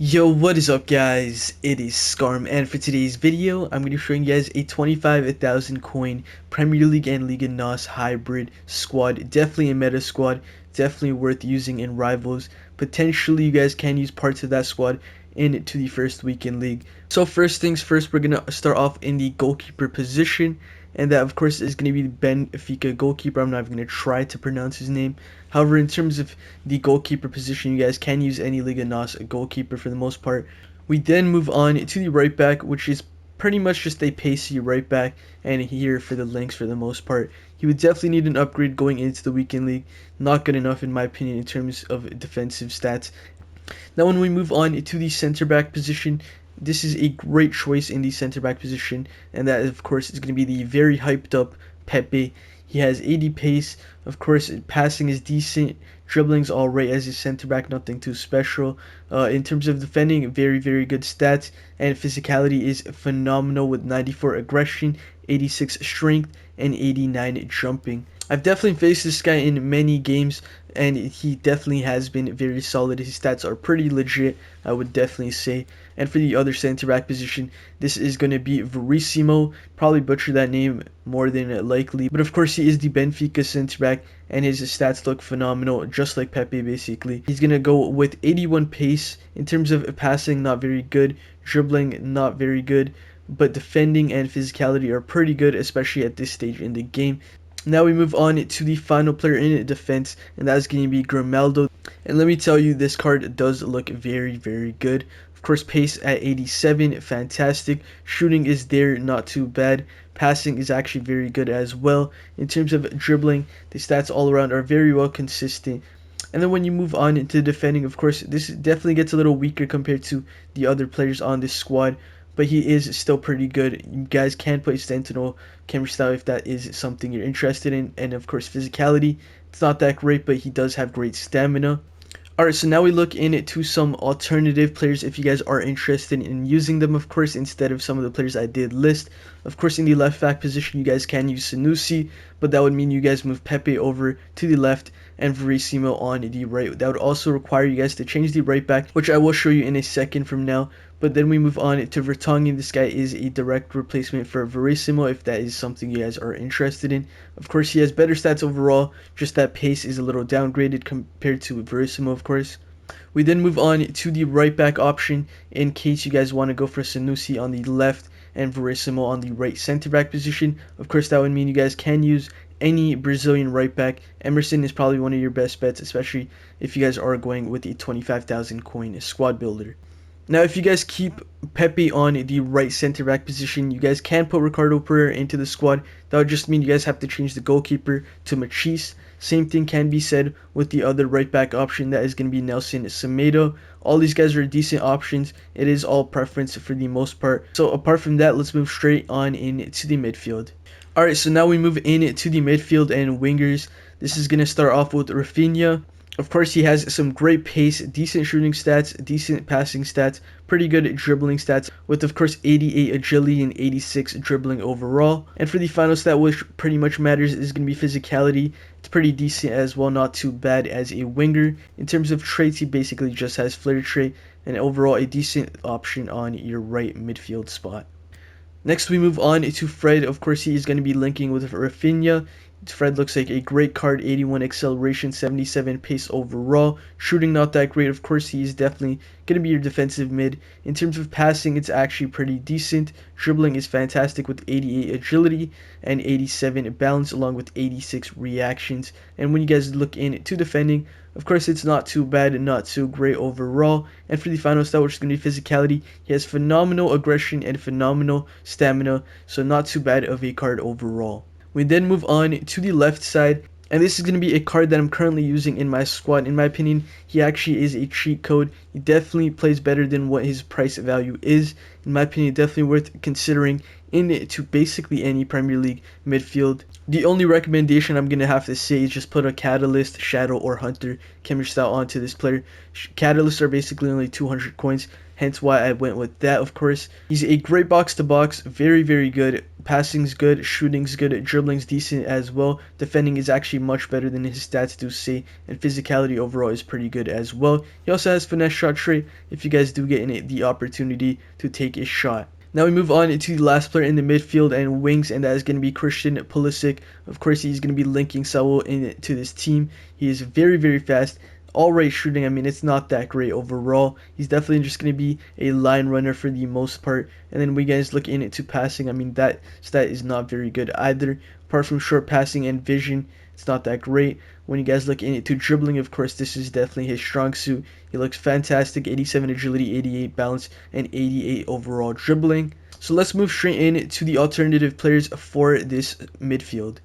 Yo, what is up guys? It is Scarm, and for today's video, I'm going to be showing you guys a 25,000 coin Premier League and Liga NOS hybrid squad. Definitely a meta squad, definitely worth using in Rivals. Potentially you guys can use parts of that squad into the first weekend league. So first things first, we're going to start off in the goalkeeper position. And that of course is going to be the Benfica goalkeeper. I'm not even going to try to pronounce his name. However, in terms of the goalkeeper position, you guys can use any Liga NOS goalkeeper for the most part. We then move on to the right back, which is pretty much just a pacey right back, and here for the links for the most part. He would definitely need an upgrade going into the weekend league. Not good enough in my opinion in terms of defensive stats. Now when we move on to the center back position, this is a great choice in the center back position, and that of course is going to be the very hyped up Pepe. He has 80 pace, of course passing is decent, dribbling's alright as a center back, nothing too special. In terms of defending, very good stats, and physicality is phenomenal with 94 aggression, 86 strength, and 89 jumping. I've definitely faced this guy in many games, and he definitely has been very solid. His stats are pretty legit, I would definitely say. And for the other center back position, this is going to be Verissimo. Probably butcher that name more than likely, but of course he is the Benfica center back, and his stats look phenomenal, just like Pepe basically. He's going to go with 81 pace. In terms of passing, not very good. Dribbling, not very good. But defending and physicality are pretty good, especially at this stage in the game. Now we move on to the final player in defense, and that's going to be Grimaldo. And let me tell you, this card does look very good. Of course, pace at 87, fantastic. Shooting is there, not too bad. Passing is actually very good as well. In terms of dribbling, the stats all around are very well consistent. And then when you move on into defending, of course, this definitely gets a little weaker compared to the other players on this squad, but he is still pretty good. You guys can play Sentinel camera style if that is something you're interested in. And of course, physicality, it's not that great, but he does have great stamina. Alright, so now we look into some alternative players if you guys are interested in using them, of course, instead of some of the players I did list. Of course, in the left back position, you guys can use Sanusi, but that would mean you guys move Pepe over to the left and Verissimo on the right. That would also require you guys to change the right back, which I will show you in a second from now. But then we move on to Vertonghen. This guy is a direct replacement for Verissimo if that is something you guys are interested in. Of course, he has better stats overall, just that pace is a little downgraded compared to Verissimo, of course. We then move on to the right back option in case you guys want to go for Sanusi on the left and Verissimo on the right center back position. Of course, that would mean you guys can use any Brazilian right back. Emerson is probably one of your best bets, especially if you guys are going with a 25,000 coin squad builder. Now, if you guys keep Pepe on the right center back position, you guys can put Ricardo Pereira into the squad. That would just mean you guys have to change the goalkeeper to Machis. Same thing can be said with the other right back option, that is going to be Nelson Semedo. All these guys are decent options. It is all preference for the most part. So apart from that, let's move straight on into the midfield. Alright, so now we move into the midfield and wingers. This is going to start off with Rafinha. Of course, he has some great pace, decent shooting stats, decent passing stats, pretty good dribbling stats, with of course 88 agility and 86 dribbling overall. And for the final stat, which pretty much matters, is going to be physicality. It's pretty decent as well, not too bad as a winger. In terms of traits, he basically just has flair trait, and overall a decent option on your right midfield spot. Next, we move on to Fred. Of course, he is going to be linking with Rafinha. Fred looks like a great card, 81 acceleration, 77 pace overall. Shooting not that great, of course, he is definitely going to be your defensive mid. In terms of passing, it's actually pretty decent. Dribbling is fantastic with 88 agility and 87 balance, along with 86 reactions. And when you guys look into defending, of course, it's not too bad and not too great overall. And for the final stat, which is going to be physicality, he has phenomenal aggression and phenomenal stamina, so not too bad of a card overall. We then move on to the left side, and this is going to be a card that I'm currently using in my squad. In my opinion, he actually is a cheat code. He definitely plays better than what his price value is. In my opinion, definitely worth considering into basically any Premier League midfield. The only recommendation I'm going to have to say is just put a Catalyst, Shadow, or Hunter camera style onto this player. Catalysts are basically only 200 coins, hence why I went with that, of course. He's a great box to box, very good, Passing's good, shooting's good, dribbling's decent as well. Defending is actually much better than his stats do say, and physicality overall is pretty good as well. He also has finesse shot trait if you guys do get in it the opportunity to take a shot. Now we move on to the last player in the midfield and wings, and that is going to be Christian Pulisic. Of course, he's going to be linking Saul into this team. He is very, very fast. Alright shooting, I mean, it's not that great overall. He's definitely just going to be a line runner for the most part. And then we guys look into passing, I mean, that stat is not very good either. Apart from short passing and vision, it's not that great. When you guys look into dribbling, of course, this is definitely his strong suit. He looks fantastic, 87 agility, 88 balance, and 88 overall dribbling. So let's move straight in to the alternative players for this midfield.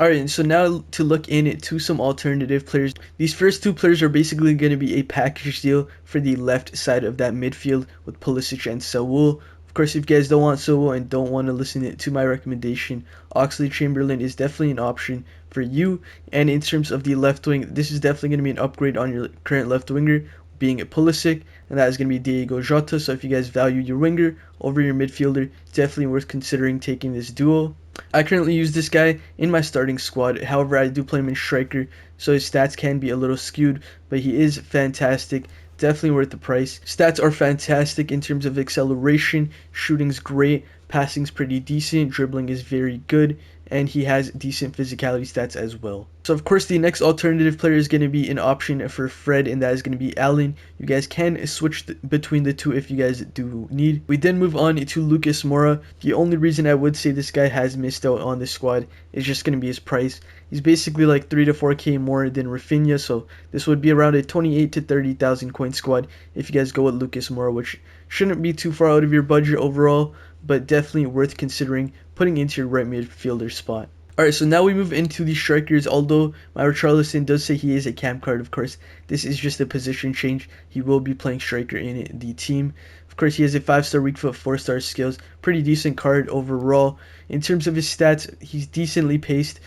Alright, so now to look into some alternative players. These first two players are basically going to be a package deal for the left side of that midfield with Pulisic and Saul. Of course, if you guys don't want Saul and don't want to listen to my recommendation, Oxlade-Chamberlain is definitely an option for you. And in terms of the left wing, this is definitely going to be an upgrade on your current left winger, being a Pulisic, and that is going to be Diego Jota. So if you guys value your winger over your midfielder, definitely worth considering taking this duo. I currently use this guy in my starting squad. However, I do play him in striker, so his stats can be a little skewed, but he is fantastic. Definitely worth the price. Stats are fantastic in terms of acceleration, shooting's great, passing's pretty decent, dribbling is very good, and he has decent physicality stats as well. So of course the next alternative player is going to be an option for Fred, and that is going to be Allen. You guys can switch between the two if you guys do need. We then move on to Lucas Moura. The only reason I would say this guy has missed out on the squad is just going to be his price. He's basically like 3 to 4k more than Rafinha, so this would be around a 28 to 30,000 coin squad if you guys go with Lucas Moura, which shouldn't be too far out of your budget overall, but definitely worth considering putting into your right midfielder spot. Alright, so now we move into the strikers. Although my Richarlison does say he is a camp card, of course, this is just a position change. He will be playing striker in the team. Of course, he has a 5-star weak foot, 4-star skills. Pretty decent card overall. In terms of his stats, he's decently paced.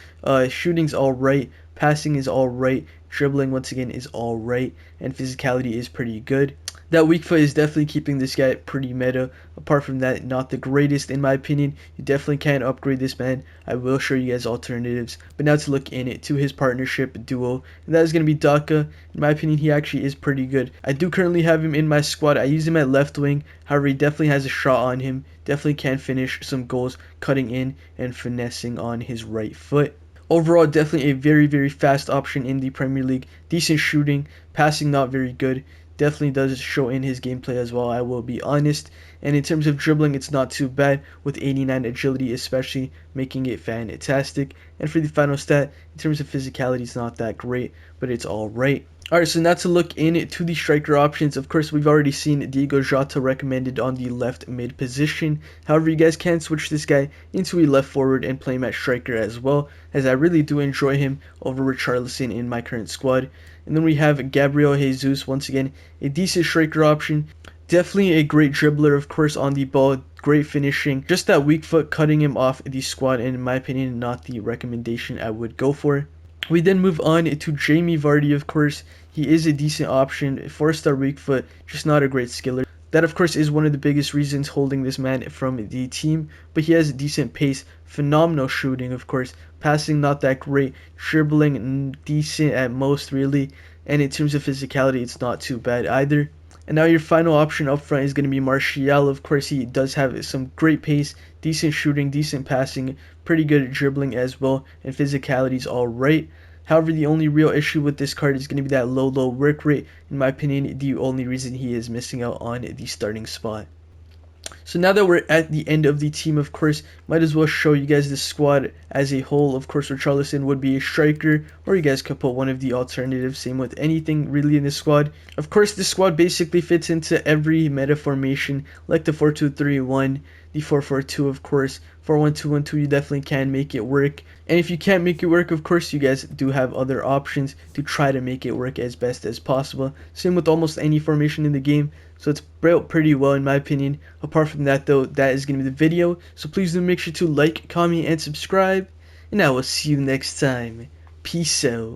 Shooting's alright. Passing is alright. Dribbling, once again, is alright. And physicality is pretty good. That weak foot is definitely keeping this guy pretty meta. Apart from that, not the greatest in my opinion. You definitely can upgrade this man. I will show you guys alternatives. But now to look into his partnership duo, and that is going to be Daka. In my opinion, he actually is pretty good. I do currently have him in my squad. I use him at left wing. However, he definitely has a shot on him. Definitely can finish some goals cutting in and finessing on his right foot. Overall, definitely a very, very fast option in the Premier League. Decent shooting, passing not very good. Definitely does show in his gameplay as well, I will be honest. And in terms of dribbling, it's not too bad, with 89 agility especially, making it fantastic. And for the final stat, in terms of physicality, it's not that great, but it's alright. Alright, so now to look into the striker options. Of course, we've already seen Diego Jota recommended on the left mid position. However, you guys can switch this guy into a left forward and play him at striker as well, as I really do enjoy him over Richarlison in my current squad. And then we have Gabriel Jesus, once again, a decent striker option. Definitely a great dribbler, of course, on the ball. Great finishing. Just that weak foot cutting him off the squad, and in my opinion, not the recommendation I would go for. We then move on to Jamie Vardy, of course. He is a decent option, 4-star weak foot, just not a great skiller. That, of course, is one of the biggest reasons holding this man from the team, but he has decent pace, phenomenal shooting, of course, passing not that great, dribbling decent at most, really, and in terms of physicality, it's not too bad either. And now your final option up front is going to be Martial. Of course, he does have some great pace, decent shooting, decent passing, pretty good at dribbling as well, and physicality is alright. However, the only real issue with this card is going to be that low work rate. In my opinion, the only reason he is missing out on the starting spot. So now that we're at the end of the team, of course, might as well show you guys the squad as a whole. Of course, Richarlison would be a striker, or you guys could put one of the alternatives. Same with anything really in the squad. Of course, this squad basically fits into every meta formation, like the 4-2-3-1, the 4-4-2, of course. 4-1-2-1-2, you definitely can make it work. And if you can't make it work, of course, you guys do have other options to try to make it work as best as possible. Same with almost any formation in the game. So it's built pretty well in my opinion. Apart from that though, that is going to be the video. So please do make sure to like, comment, and subscribe. And I will see you next time. Peace out.